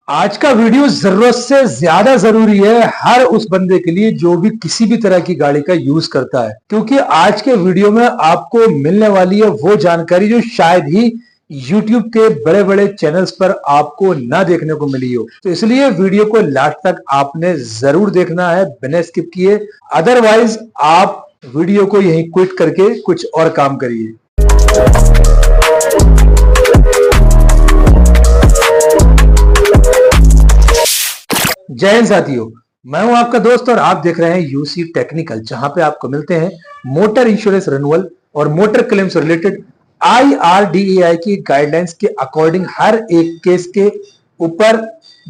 आज का वीडियो जरूरत से ज्यादा जरूरी है हर उस बंदे के लिए जो भी किसी भी तरह की गाड़ी का यूज करता है, क्योंकि आज के वीडियो में आपको मिलने वाली है वो जानकारी जो शायद ही YouTube के बड़े बड़े चैनल्स पर आपको ना देखने को मिली हो। तो इसलिए वीडियो को लास्ट तक आपने जरूर देखना है बिना स्किप किए, अदरवाइज आप वीडियो को यहीं क्विट करके कुछ और काम करिए। जय हिंद साथियों, मैं हूं आपका दोस्त और आप देख रहे हैं यूसी टेक्निकल, जहां पे आपको मिलते हैं मोटर इंश्योरेंस रिन्यूअल और मोटर क्लेम से रिलेटेड IRDAI की गाइडलाइंस के अकॉर्डिंग हर एक केस के ऊपर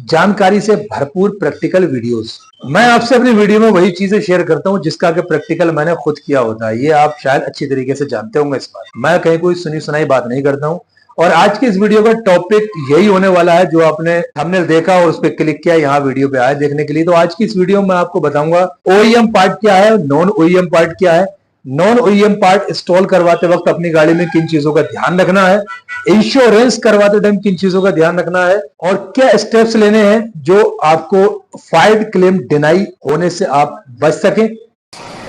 जानकारी से भरपूर प्रैक्टिकल वीडियोस। मैं आपसे अपनी वीडियो में वही चीजें शेयर करता हूं जिसका कि प्रैक्टिकल मैंने खुद किया होता है। ये आप शायद अच्छी तरीके से जानते होंगे। इस बार मैं कहीं कोई सुनी सुनाई बात नहीं करता हूं। और आज की इस वीडियो का टॉपिक यही होने वाला है जो आपने थंबनेल देखा और उस पर क्लिक किया, यहाँ वीडियो पे आए देखने के लिए। तो आज की इस वीडियो में आपको बताऊंगा OEM पार्ट क्या है, नॉन OEM पार्ट क्या है, नॉन OEM पार्ट इंस्टॉल करवाते वक्त अपनी गाड़ी में किन चीजों का ध्यान रखना है, इंश्योरेंस करवाते टाइम किन चीजों का ध्यान रखना है और क्या स्टेप्स लेने हैं जो आपको फाइल्ड क्लेम डिनाई होने से आप बच सकें।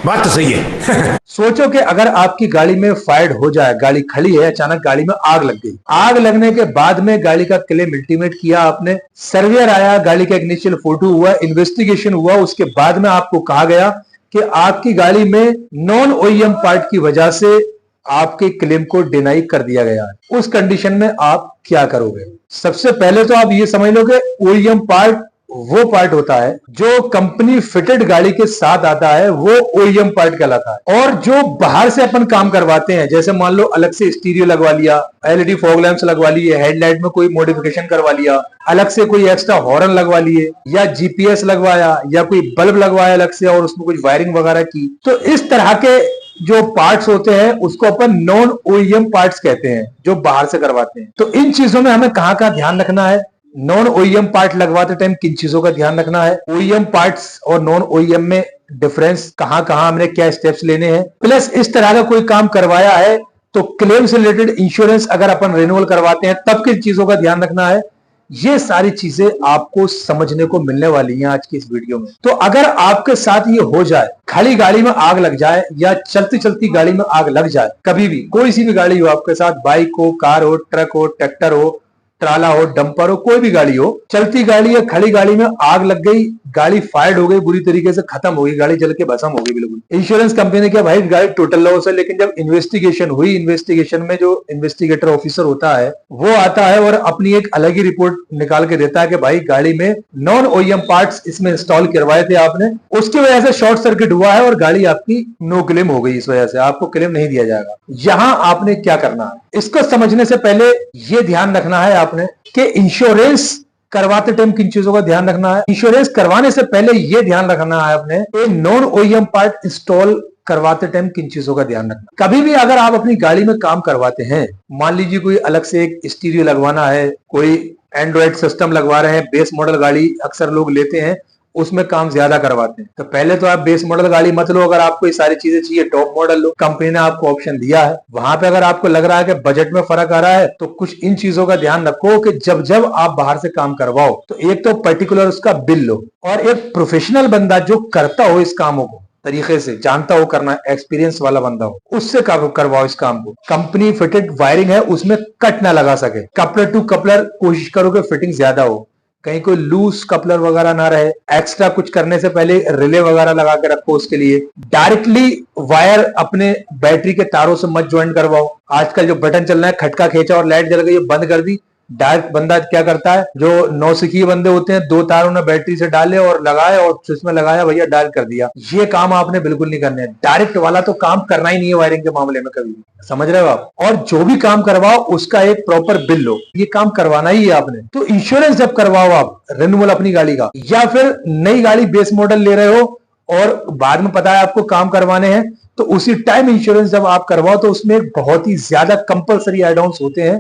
बात तो सही है। सोचो कि अगर आपकी गाड़ी में फायर हो जाए, गाड़ी खड़ी है, अचानक गाड़ी में आग लग गई, आग लगने के बाद में गाड़ी का क्लेम अल्टीमेट किया आपने, सर्वेयर आया, गाड़ी का इनिशियल फोटो हुआ, इन्वेस्टिगेशन हुआ, उसके बाद में आपको कहा गया कि आपकी गाड़ी में नॉन OEM पार्ट की वजह से आपके क्लेम को डिनाई कर दिया गया है। उस कंडीशन में आप क्या करोगे? सबसे पहले तो आप ये समझ लो कि OEM पार्ट वो पार्ट होता है जो कंपनी फिटेड गाड़ी के साथ आता है, वो OEM पार्ट कहलाता है। और जो बाहर से अपन काम करवाते हैं, जैसे मान लो अलग से स्टीरियो लगवा लिया, LED फॉग लैंप्स लगवा लिए, हेडलाइट में कोई मॉडिफिकेशन करवा लिया, अलग से कोई एक्स्ट्रा हॉर्न लगवा लिए, या GPS लगवाया, या कोई बल्ब लगवाया अलग से और उसमें कुछ वायरिंग वगैरह की, तो इस तरह के जो पार्ट्स होते हैं उसको अपन नॉन OEM पार्ट्स कहते हैं, जो बाहर से करवाते हैं। तो इन चीजों में हमें कहाँ का ध्यान रखना है, नॉन OEM पार्ट लगवाते टाइम किन चीजों का ध्यान रखना है, OEM पार्ट्स और नॉन OEM में डिफरेंस कहां कहां हमने क्या स्टेप्स लेने हैं, प्लस इस तरह का कोई काम करवाया है तो क्लेम से रिलेटेड इंश्योरेंस अगर अपन रिन्यूअल करवाते हैं तब किन चीजों का ध्यान रखना है। ये सारी चीजें आपको समझने को मिलने वाली हैं आज की इस वीडियो में। तो अगर आपके साथ ये हो जाए, खड़ी गाड़ी में आग लग जाए या चलती चलती गाड़ी में आग लग जाए, कभी भी कोई सी भी गाड़ी हो आपके साथ, बाइक हो, कार हो, ट्रक हो, ट्रैक्टर हो, ट्राला हो, डंपर हो, कोई भी गाड़ी हो, चलती गाड़ी या खड़ी गाड़ी में आग लग गई, गाड़ी फायर हो गई, बुरी तरीके से खत्म हो गई, गाड़ी जल के भस्म हो गई बिल्कुल। इंश्योरेंस कंपनी ने कहा भाई गाड़ी टोटल लॉस है, लेकिन जब इन्वेस्टिगेशन हुई, इन्वेस्टिगेशन में जो इन्वेस्टिगेटर ऑफिसर होता है वो आता है और अपनी एक अलग ही रिपोर्ट निकाल के देता है कि भाई गाड़ी में नॉन OEM पार्ट्स इसमें इंस्टॉल करवाए थे आपने, उसकी वजह से शॉर्ट सर्किट हुआ है और गाड़ी आपकी नो क्लेम हो गई, इस वजह से आपको क्लेम नहीं दिया जाएगा। यहां आपने क्या करना है, इसको समझने से पहले ये ध्यान रखना है आपने कि इंश्योरेंस करवाते टाइम किन चीजों का ध्यान रखना है। इंश्योरेंस करवाने से पहले यह ध्यान रखना है आपने कि नॉन OEM पार्ट इंस्टॉल करवाते टाइम किन चीजों का ध्यान रखना। कभी भी अगर आप अपनी गाड़ी में काम करवाते हैं, मान लीजिए कोई अलग से एक स्टीरियो लगवाना है, कोई एंड्रॉइड सिस्टम लगवा रहे हैं, बेस मॉडल गाड़ी अक्सर लोग लेते हैं, उसमें काम ज्यादा करवाते हैं, तो पहले तो आप बेस मॉडल गाड़ी मत लो। अगर आपको ये सारी चीजें चाहिए टॉप मॉडल लो, कंपनी ने आपको ऑप्शन दिया है। वहां पे अगर आपको लग रहा है कि बजट में फर्क आ रहा है तो कुछ इन चीजों का ध्यान रखो कि जब जब आप बाहर से काम करवाओ तो एक तो पर्टिकुलर उसका बिल लो और एक प्रोफेशनल बंदा जो करता हो इस कामों को तरीके से, जानता हो करना, एक्सपीरियंस वाला बंदा हो, उससे करवाओ इस काम को। कंपनी फिटेड वायरिंग है, उसमें कट ना लगा सके, कपलर टू कपलर कोशिश करो कि फिटिंग ज्यादा हो, कहीं कोई लूज कपलर वगैरह ना रहे। एक्स्ट्रा कुछ करने से पहले रिले वगैरह लगा के रखो उसके लिए। डायरेक्टली वायर अपने बैटरी के तारों से मत ज्वाइन करवाओ। आजकल जो बटन चल रहा है, खटका खींचा और लाइट जल गई, बंद कर दी, डायरेक्ट बंदा क्या करता है, जो नौसिखिए बंदे होते हैं, दो तार उन्हें बैटरी से डाले और लगाए और स्विच में लगाया, भैया डायल कर दिया। ये काम आपने बिल्कुल नहीं करने। डायरेक्ट वाला तो काम करना ही नहीं है वायरिंग के मामले में कभी भी, समझ रहे हो आप। और जो भी काम करवाओ उसका एक प्रॉपर बिल लो, ये काम करवाना ही है आपने। तो इंश्योरेंस जब करवाओ आप रिन्यूअल अपनी गाड़ी का, या फिर नई गाड़ी बेस मॉडल ले रहे हो और बाद में पता है आपको काम करवाने हैं, तो उसी टाइम इंश्योरेंस जब आप करवाओ तो उसमें बहुत ही ज्यादा कंपलसरी एड ऑन्स होते हैं,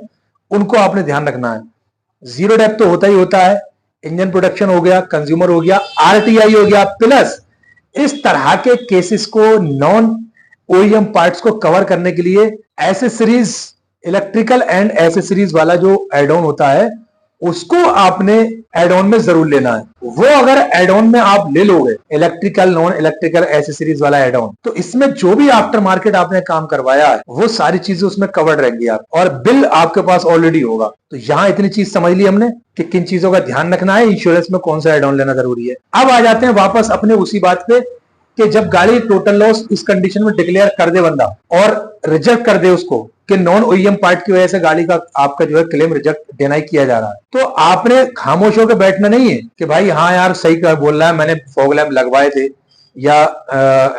उनको आपने ध्यान रखना है। जीरो डेप तो होता ही होता है, इंजन प्रोटेक्शन हो गया, कंज्यूमर हो गया, RTI हो गया, प्लस इस तरह के केसेस को नॉन OEM पार्ट्स को कवर करने के लिए एसेसरीज, इलेक्ट्रिकल एंड एसेसरीज वाला जो एड ऑन होता है उसको आपने एड ऑन में जरूर लेना है। वो अगर एड ऑन में आप ले लोगे इलेक्ट्रिकल नॉन इलेक्ट्रिकल एसेसरीज वाला एड ऑन, तो इसमें जो भी आफ्टर मार्केट आपने काम करवाया है वो सारी चीजें उसमें कवर्ड रहेंगी आप, और बिल आपके पास ऑलरेडी होगा। तो यहाँ इतनी चीज समझ ली हमने कि किन चीजों का ध्यान रखना है, इंश्योरेंस में कौन सा एड ऑन लेना जरूरी है। अब आ जाते हैं वापस अपने उसी बात पे कि जब गाड़ी टोटल लॉस इस कंडीशन में डिक्लेयर कर दे बंदा और रिजेक्ट कर दे उसको कि नॉन ओईएम पार्ट की वजह से गाड़ी का आपका जो है क्लेम रिजेक्ट डिनाई किया जा रहा है, तो आपने खामोश होकर बैठना नहीं है कि भाई हाँ यार सही बोल रहा है, मैंने फॉग लैंप लगवाए थे या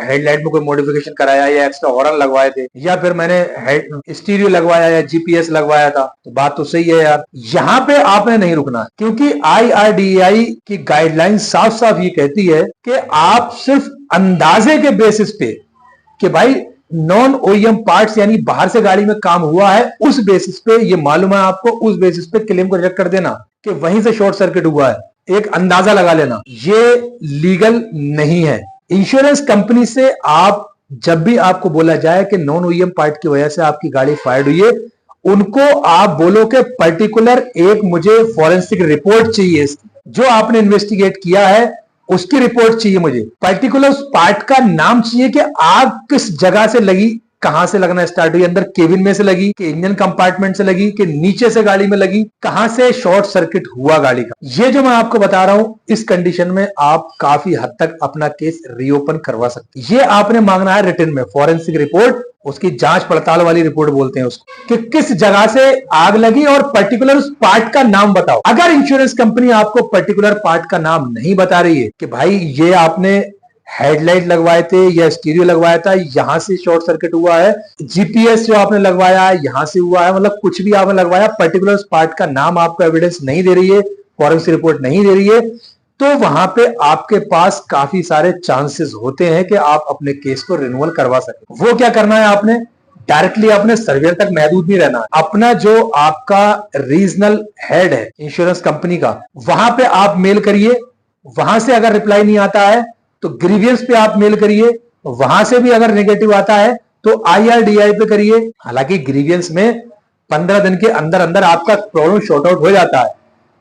हेडलाइट में कोई मॉडिफिकेशन कराया या एक्स्ट्रा हॉर्न लगवाए थे या फिर मैंने स्टीरियो लगवाया या जीपीएस लगवाया था, तो बात तो सही है यार। यहाँ पे आपने नहीं रुकना है, क्योंकि IRDAI की गाइडलाइन साफ साफ ये कहती है कि आप सिर्फ अंदाजे के बेसिस पे कि भाई नॉन ओईएम पार्ट्स यानी बाहर से गाड़ी में काम हुआ है, उस बेसिस पे ये मालूम है आपको, उस बेसिस पे क्लेम को रिजेक्ट कर देना कि वहीं से शॉर्ट सर्किट हुआ है, एक अंदाजा लगा लेना, ये लीगल नहीं है। इंश्योरेंस कंपनी से आप जब भी आपको बोला जाए कि नॉन ओईएम पार्ट की वजह से आपकी गाड़ी फायर्ड हुई है, उनको आप बोलो कि पर्टिकुलर एक मुझे फॉरेंसिक रिपोर्ट चाहिए, जो आपने इन्वेस्टिगेट किया है उसकी रिपोर्ट चाहिए मुझे, पर्टिकुलर उस पार्ट का नाम चाहिए कि आग किस जगह से लगी, कहां से लगना स्टार्ट हुई, अंदर केबिन में से लगी कि इंजन कंपार्टमेंट से लगी कि नीचे से गाड़ी में लगी, कहां से शॉर्ट सर्किट हुआ गाड़ी का। ये जो मैं आपको बता रहा हूं, इस कंडीशन में आप काफी हद तक अपना केस रीओपन करवा सकते हैं। ये आपने मांगना है रिटन में, फॉरेंसिक रिपोर्ट, उसकी जांच पड़ताल वाली रिपोर्ट बोलते हैं उसको, कि किस जगह से आग लगी और पर्टिकुलर उस पार्ट का नाम बताओ। अगर इंश्योरेंस कंपनी आपको पर्टिकुलर पार्ट का नाम नहीं बता रही है कि भाई ये आपने हेडलाइट लगवाए थे या स्टीरियो लगवाया था, यहां से शॉर्ट सर्किट हुआ है, जीपीएस जो आपने लगवाया है यहां से हुआ है, मतलब कुछ भी आपने लगवाया, पर्टिकुलर उस पार्ट का नाम आपको एविडेंस नहीं दे रही है, फॉरेंसिक रिपोर्ट नहीं दे रही है, तो वहां पे आपके पास काफी सारे चांसेस होते हैं कि आप अपने केस को रिन्यूअल करवा सके। वो क्या करना है, आपने डायरेक्टली अपने सर्वेयर तक महदूद नहीं रहना, अपना जो आपका रीजनल हेड है इंश्योरेंस कंपनी का, वहां पे आप मेल करिए, वहां से अगर रिप्लाई नहीं आता है तो ग्रीवियंस पे आप मेल करिए, वहां से भी अगर नेगेटिव आता है तो IRDAI पे करिए। हालांकि ग्रीवियंस में 15 दिन के अंदर अंदर आपका प्रॉब्लम शॉर्ट आउट हो जाता है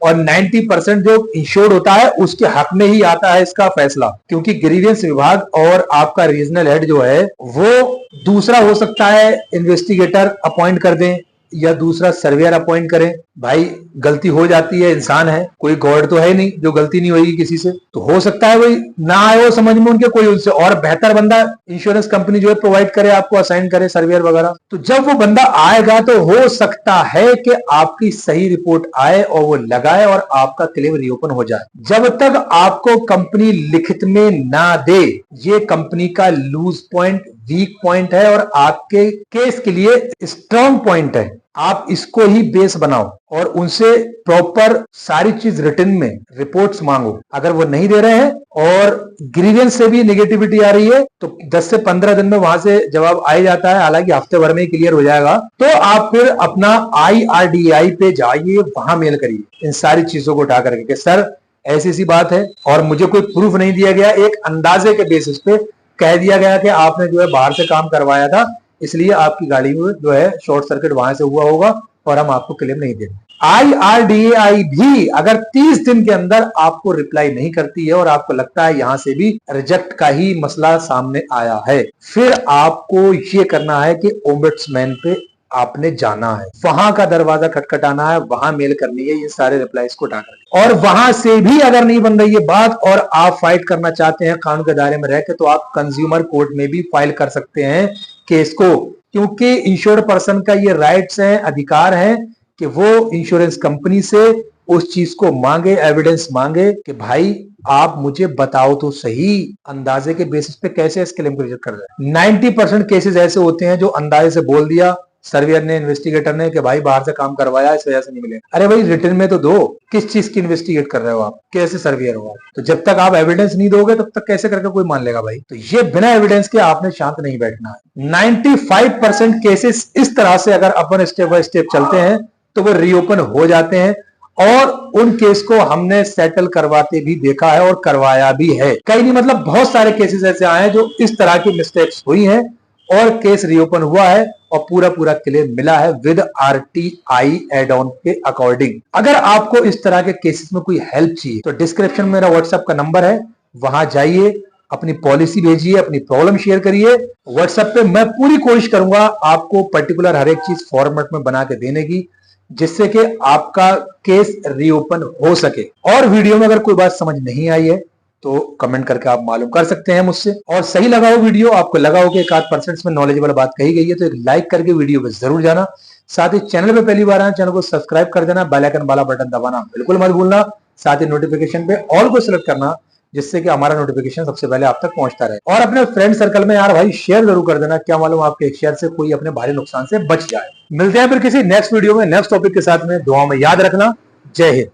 और 90% जो इंश्योर्ड होता है उसके हक में ही आता है इसका फैसला, क्योंकि ग्रीवियंस विभाग और आपका रीजनल हेड जो है वो दूसरा हो सकता है, इन्वेस्टिगेटर अपॉइंट कर दें या दूसरा सर्वेयर अपॉइंट करें। भाई गलती हो जाती है, इंसान है, कोई गॉड तो है नहीं जो गलती नहीं होगी किसी से, तो हो सकता है वही ना आए वो समझ में उनके, कोई उनसे और बेहतर बंदा इंश्योरेंस कंपनी जो है प्रोवाइड करे, आपको असाइन करे सर्वेयर वगैरह। तो जब वो बंदा आएगा तो हो सकता है कि आपकी सही रिपोर्ट आए और वो लगाए और आपका क्लेम रीओपन हो जाए। जब तक आपको कंपनी लिखित में ना दे, ये कंपनी का लूज पॉइंट, वीक पॉइंट है और आपके केस के लिए स्ट्रॉन्ग पॉइंट है। आप इसको ही बेस बनाओ और उनसे प्रॉपर सारी चीज रिटन में रिपोर्ट्स मांगो। अगर वो नहीं दे रहे हैं और ग्रीवियंस से भी नेगेटिविटी आ रही है तो 10 से 15 दिन में वहां से जवाब आ जाता है, हालांकि हफ्ते भर में ही क्लियर हो जाएगा। तो आप फिर अपना IRDAI पे जाइए, वहां मेल करिए इन सारी चीजों को उठा करके, सर ऐसी सी बात है और मुझे कोई प्रूफ नहीं दिया गया, एक अंदाजे के बेसिस पे कह दिया गया कि आपने जो है बाहर से काम करवाया था, इसलिए आपकी गाड़ी में जो है शॉर्ट सर्किट वहां से हुआ होगा और हम आपको क्लेम नहीं देंगे। IRDAI भी अगर 30 दिन के अंदर आपको रिप्लाई नहीं करती है और आपको लगता है यहां से भी रिजेक्ट का ही मसला सामने आया है, फिर आपको ये करना है कि ओम्बड्समैन पे आपने जाना है, वहां का दरवाजा खटखटाना है, वहां मेल करनी है ये सारे रिप्लाईज को उठाकर, और वहां से भी अगर नहीं बन रही है बात और आप फाइट करना चाहते हैं कानून के दायरे में रहकर, तो आप कंज्यूमर कोर्ट में भी फाइल कर सकते हैं केस को, क्योंकि इंश्योर्ड पर्सन का ये राइट्स हैं, अधिकार है कि वो इंश्योरेंस कंपनी से उस चीज को मांगे, एविडेंस मांगे कि भाई आप मुझे बताओ तो सही, अंदाजे के बेसिस पे कैसे इस क्लेम को रिजेक्ट कर रहे हैं। 90% केसेस ऐसे होते हैं जो अंदाजे से बोल दिया सर्वेयर ने, इन्वेस्टिगेटर ने, कि भाई बाहर से काम करवाया इस वजह से नहीं मिले। अरे भाई रिटर्न में तो दो, किस चीज की इन्वेस्टिगेट कर रहे हो आप, कैसे सर्वेयर हो आप? तो जब तक आप एविडेंस नहीं दोगे तब तक कैसे करके कोई मान लेगा भाई? तो ये बिना एविडेंस के आपने शांत नहीं बैठना है। 95% केसेस इस तरह से अगर अपन स्टेप बाय स्टेप चलते हैं तो वो रीओपन हो जाते हैं, और उन केस को हमने सेटल करवाते भी देखा है और करवाया भी है। कई नहीं, मतलब बहुत सारे केसेस ऐसे आए हैं जो इस तरह की मिस्टेक्स हुई हैं और केस रीओपन हुआ है और पूरा क्लेम मिला है विद आरटीआई एड ऑन के अकॉर्डिंग। अगर आपको इस तरह के केसेस में कोई हेल्प चाहिए तो डिस्क्रिप्शन में मेरा व्हाट्सएप का नंबर है, वहां जाइए, अपनी पॉलिसी भेजिए, अपनी प्रॉब्लम शेयर करिए व्हाट्सएप पे। मैं पूरी कोशिश करूंगा आपको पर्टिकुलर हर एक चीज फॉर्मेट में बना के देने की, जिससे कि आपका केस रीओपन हो सके। और वीडियो में अगर कोई बात समझ नहीं आई है तो कमेंट करके आप मालूम कर सकते हैं मुझसे। और सही लगा हो वीडियो, आपको लगा हो कि एक आध % में नॉलेजेबल बात कही गई है, तो एक लाइक करके वीडियो पे जरूर जाना। साथ ही चैनल पे पहली बार आए, चैनल को सब्सक्राइब कर देना, बेल आइकन वाला बटन दबाना बिल्कुल मत भूलना। साथ ही नोटिफिकेशन पे ऑल को सिलेक्ट करना, जिससे कि हमारा नोटिफिकेशन सबसे पहले आप तक पहुंचता रहे। और अपने फ्रेंड सर्कल में यार भाई शेयर जरूर कर देना, क्या मालूम आपके एक शेयर से कोई अपने भारी नुकसान से बच जाए। मिलते हैं फिर किसी नेक्स्ट वीडियो में नेक्स्ट टॉपिक के साथ में। दुआओं में याद रखना। जय हिंद।